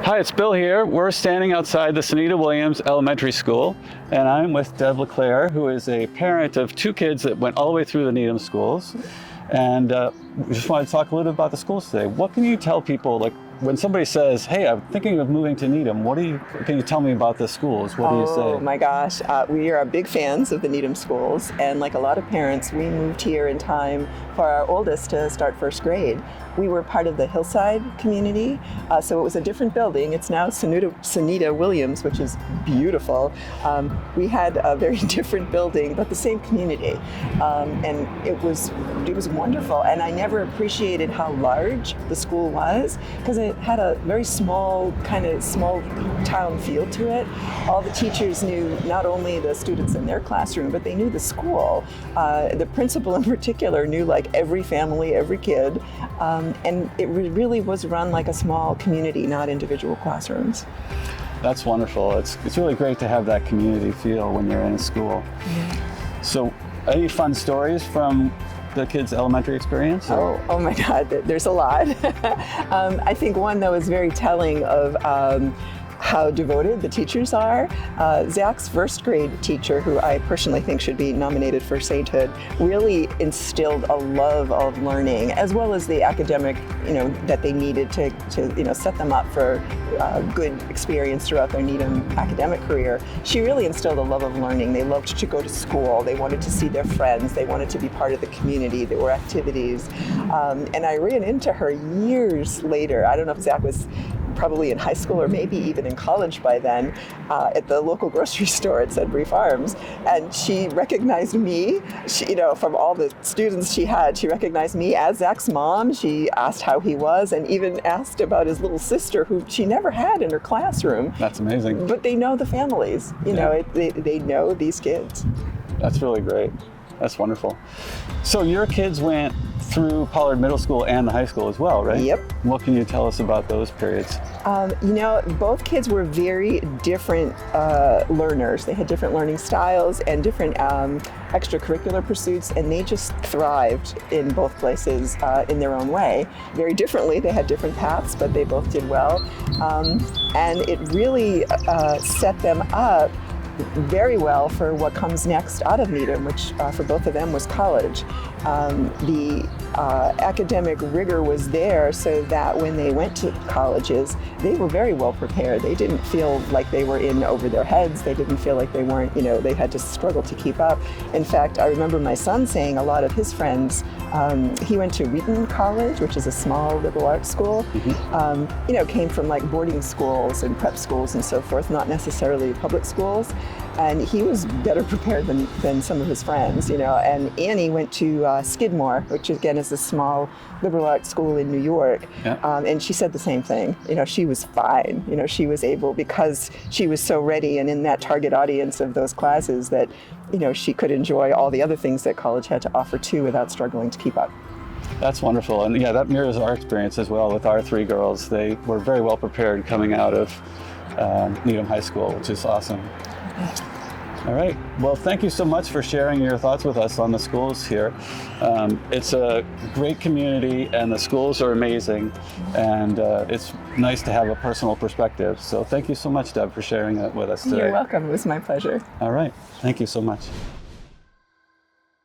Hi, it's Bill here. We're standing outside the Sunita Williams Elementary School, and I'm with Deb LeClair, who is a parent of two kids that went all the way through the Needham schools. And we just wanted to talk a little bit about the schools today. What can you tell people, like when somebody says, hey, I'm thinking of moving to Needham, can you tell me about the schools? What do you say? Oh my gosh, we are big fans of the Needham schools, and like a lot of parents, we moved here in time for our oldest to start first grade. We were part of the Hillside community, so it was a different building. It's now Sunita Williams, which is beautiful. We had a very different building, but the same community, and it was wonderful. And I never appreciated how large the school was, because it had a very small town feel to it. All the teachers knew not only the students in their classroom, but they knew the school. The principal in particular knew like every family, every kid. And it really was run like a small community, not individual classrooms. That's wonderful. It's really great to have that community feel when you're in a school. Yeah. So, any fun stories from the kids' elementary experience? Oh my God, there's a lot. I think one that was very telling of how devoted the teachers are. Zach's first grade teacher, who I personally think should be nominated for sainthood, really instilled a love of learning, as well as the academic, that they needed to set them up for a good experience throughout their Needham academic career. She really instilled a love of learning. They loved to go to school. They wanted to see their friends. They wanted to be part of the community. There were activities. And I ran into her years later. I don't know if Zach was probably in high school or maybe even in college by then, at the local grocery store at Sudbury Farms. And she recognized me, from all the students she had, she recognized me as Zach's mom. She asked how he was and even asked about his little sister, who she never had in her classroom. That's amazing. But they know the families, they know these kids. That's really great. That's wonderful. So your kids went through Pollard Middle School and the high school as well, right? Yep. What can you tell us about those periods? Both kids were very different learners. They had different learning styles and different extracurricular pursuits, and they just thrived in both places in their own way. Very differently, they had different paths, but they both did well. And it really set them up very well for what comes next out of Needham, which for both of them was college. The academic rigor was there so that when they went to colleges, they were very well prepared. They didn't feel like they were in over their heads. They didn't feel like they weren't, they had to struggle to keep up. In fact, I remember my son saying a lot of his friends, he went to Wheaton College, which is a small liberal arts school, came from like boarding schools and prep schools and so forth, not necessarily public schools. And he was better prepared than some of his friends, And Annie went to Skidmore, which again is a small liberal arts school in New York. Yeah. And she said the same thing. She was fine. She was able, because she was so ready and in that target audience of those classes, that, she could enjoy all the other things that college had to offer too without struggling to keep up. That's wonderful. And yeah, that mirrors our experience as well with our three girls. They were very well prepared coming out of Needham High School, which is awesome. All right. Well, thank you so much for sharing your thoughts with us on the schools here. It's a great community, and the schools are amazing, and it's nice to have a personal perspective. So thank you so much, Deb, for sharing that with us today. You're welcome. It was my pleasure. All right. Thank you so much.